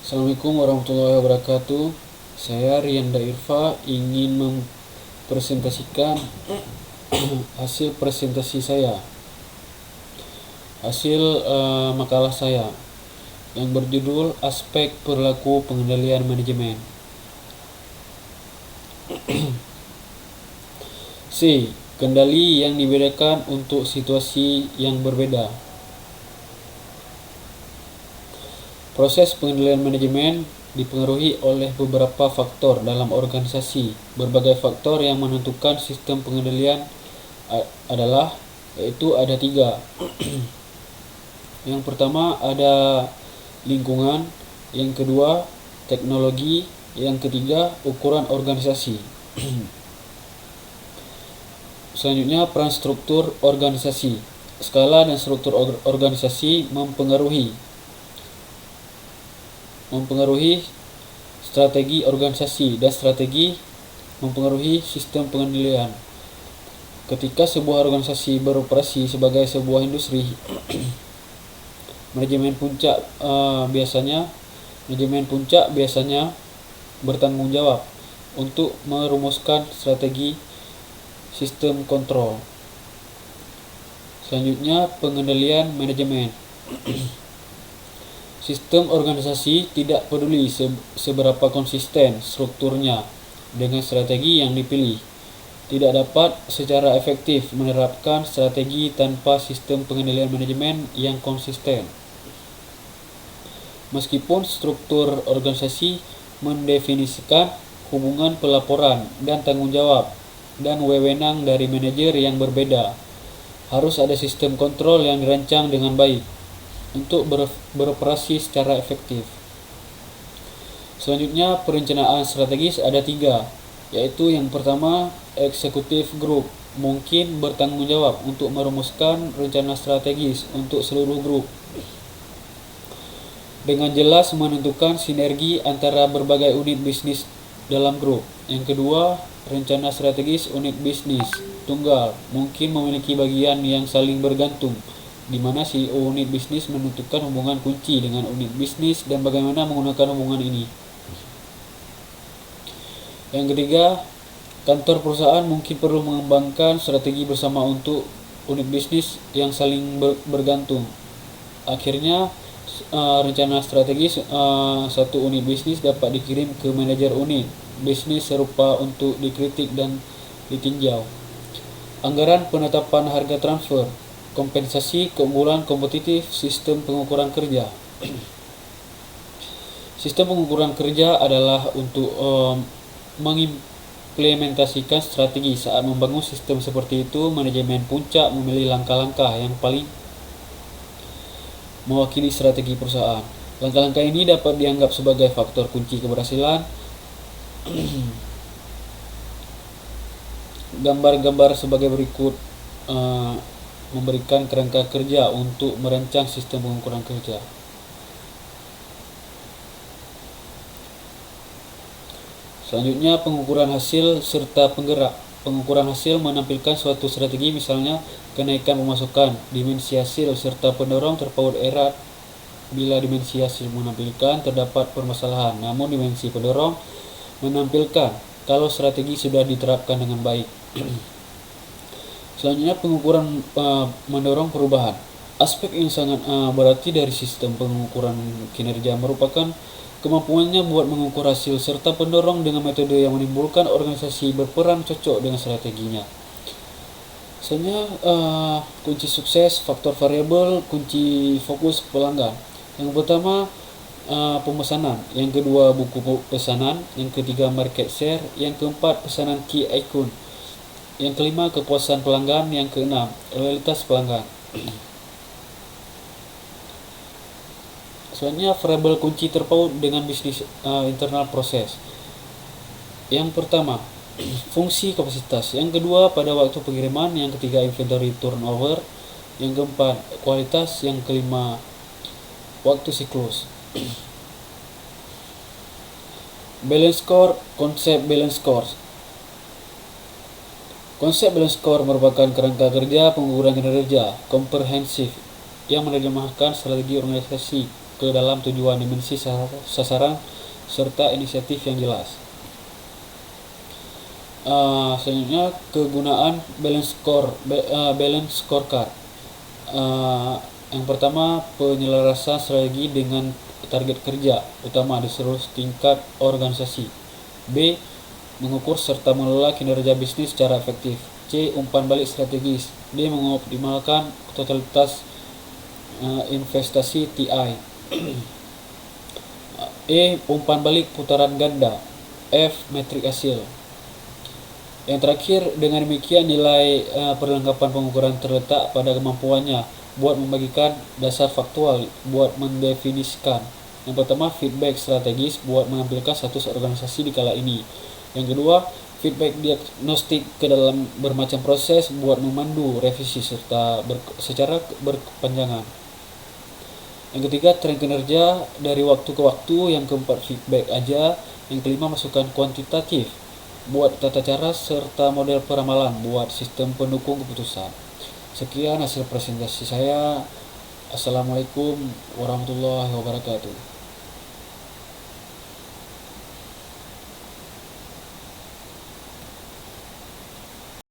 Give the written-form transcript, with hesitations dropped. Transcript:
Assalamualaikum warahmatullahi wabarakatuh. Saya Rianda Irfa ingin mempresentasikan hasil presentasi saya, hasil makalah saya yang berjudul Aspek Perilaku Pengendalian Manajemen. C. Kendali yang dibedakan untuk situasi yang berbeda. Proses pengendalian manajemen dipengaruhi oleh beberapa faktor dalam organisasi. Berbagai faktor yang menentukan sistem pengendalian yaitu ada 3. Yang pertama ada lingkungan, yang kedua teknologi, yang ketiga ukuran organisasi. Selanjutnya peran struktur organisasi. Skala dan struktur organisasi mempengaruhi strategi organisasi, dan strategi mempengaruhi sistem pengendalian. Ketika sebuah organisasi beroperasi sebagai sebuah industri, manajemen puncak biasanya bertanggung jawab untuk merumuskan strategi sistem kontrol. Selanjutnya pengendalian manajemen. Sistem organisasi tidak peduli seberapa konsisten strukturnya dengan strategi yang dipilih. Tidak dapat secara efektif menerapkan strategi tanpa sistem pengendalian manajemen yang konsisten. Meskipun struktur organisasi mendefinisikan hubungan pelaporan dan tanggung jawab dan wewenang dari manajer yang berbeda, harus ada sistem kontrol yang dirancang dengan baik untuk beroperasi secara efektif. Selanjutnya perencanaan strategis ada 3, yaitu yang pertama eksekutif grup mungkin bertanggung jawab untuk merumuskan rencana strategis untuk seluruh grup dengan jelas menentukan sinergi antara berbagai unit bisnis dalam grup. Yang kedua, rencana strategis unit bisnis tunggal mungkin memiliki bagian yang saling bergantung, di mana CEO unit bisnis menentukan hubungan kunci dengan unit bisnis dan bagaimana menggunakan hubungan ini. Yang ketiga, kantor perusahaan mungkin perlu mengembangkan strategi bersama untuk unit bisnis yang saling bergantung. Akhirnya, rencana strategis satu unit bisnis dapat dikirim ke manajer unit bisnis serupa untuk dikritik dan ditinjau. Anggaran penetapan harga transfer, kompensasi keunggulan kompetitif, sistem pengukuran kerja. Sistem pengukuran kerja adalah untuk mengimplementasikan strategi. Saat membangun sistem seperti itu, manajemen puncak memilih langkah-langkah yang paling mewakili strategi perusahaan. Langkah-langkah ini dapat dianggap sebagai faktor kunci keberhasilan. Gambar-gambar sebagai berikut memberikan kerangka kerja untuk merancang sistem pengukuran kerja. Selanjutnya pengukuran hasil serta penggerak. Pengukuran hasil menampilkan suatu strategi, misalnya kenaikan pemasukan, dimensi hasil serta pendorong terpaut erat. Bila dimensi hasil menampilkan terdapat permasalahan, namun dimensi pendorong menampilkan kalau strategi sudah diterapkan dengan baik. Selanjutnya pengukuran mendorong perubahan. Aspek yang sangat berarti dari sistem pengukuran kinerja merupakan kemampuannya buat mengukur hasil serta pendorong dengan metode yang menimbulkan organisasi berperan cocok dengan strateginya. Selanjutnya kunci sukses, faktor variabel, kunci fokus pelanggan. Yang pertama pemesanan, yang kedua buku pesanan, yang ketiga market share, yang keempat pesanan key icon, yang kelima kepuasan pelanggan, yang keenam loyalitas pelanggan. Selanjutnya variabel kunci terpaut dengan bisnis internal proses. Yang pertama fungsi kapasitas, yang kedua pada waktu pengiriman, yang ketiga inventory turnover, yang keempat kualitas, yang kelima waktu siklus. Balance score, konsep balance score. Konsep balance score merupakan kerangka kerja pengukuran kinerja komprehensif yang menerjemahkan strategi organisasi ke dalam tujuan, dimensi, sasaran, serta inisiatif yang jelas. Selanjutnya kegunaan balance scorecard. Yang pertama, penyelarasan strategi dengan target kerja utama di seluruh tingkat organisasi. B. Mengukur serta mengelola kinerja bisnis secara efektif. C. Umpan balik strategis. D. Mengoptimalkan totalitas investasi TI. E. Umpan balik putaran ganda. F. Metrik hasil. Yang terakhir, dengan demikian nilai perlengkapan pengukuran terletak pada kemampuannya buat membagikan dasar faktual, buat mendefinisikan. Yang pertama, feedback strategis buat menampilkan status organisasi di kala ini. Yang kedua, feedback diagnostik ke dalam bermacam proses buat memandu revisi secara berkepanjangan. Yang ketiga, tren kinerja dari waktu ke waktu. Yang keempat, feedback aja. Yang kelima, masukan kuantitatif buat tata cara serta model peramalan buat sistem pendukung keputusan. Sekian hasil presentasi saya. Assalamualaikum warahmatullahi wabarakatuh.